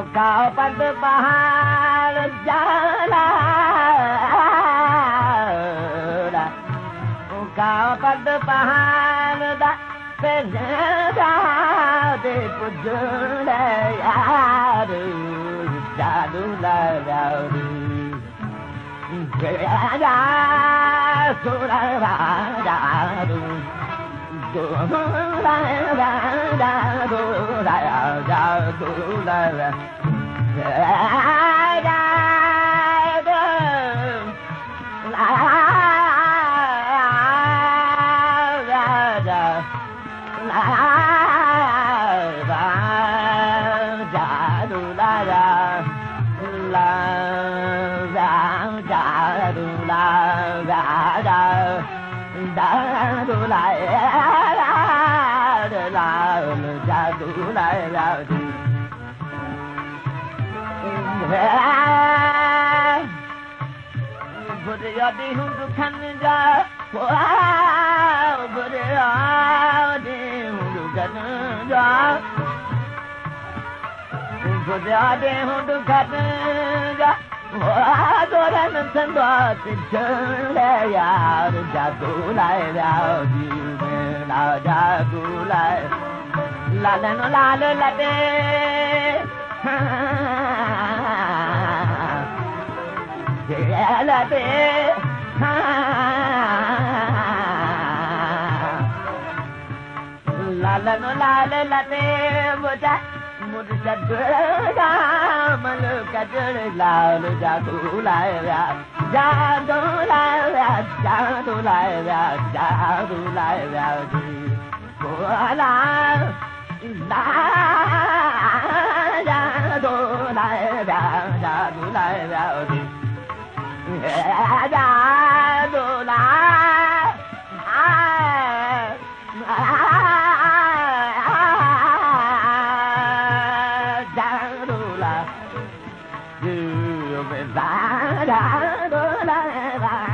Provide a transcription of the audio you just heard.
Kau pada pahal jalan, kau pada pahal dah penjara di pujul aru jadu lalu, jaya surau. Budi hundu kanja, budi hundu kanja, budi hundu kanja. Adoran sandwa chulaya jadu lai rao jive la jadu lai la la no la la la de la de la la no la la la de boja mudja dura maluka dura la jadu lai ra jadu lai ra jadu lai ra jadu lai ra ji bola la jadu lai ra jadu lai ra ji jadu lai da da da da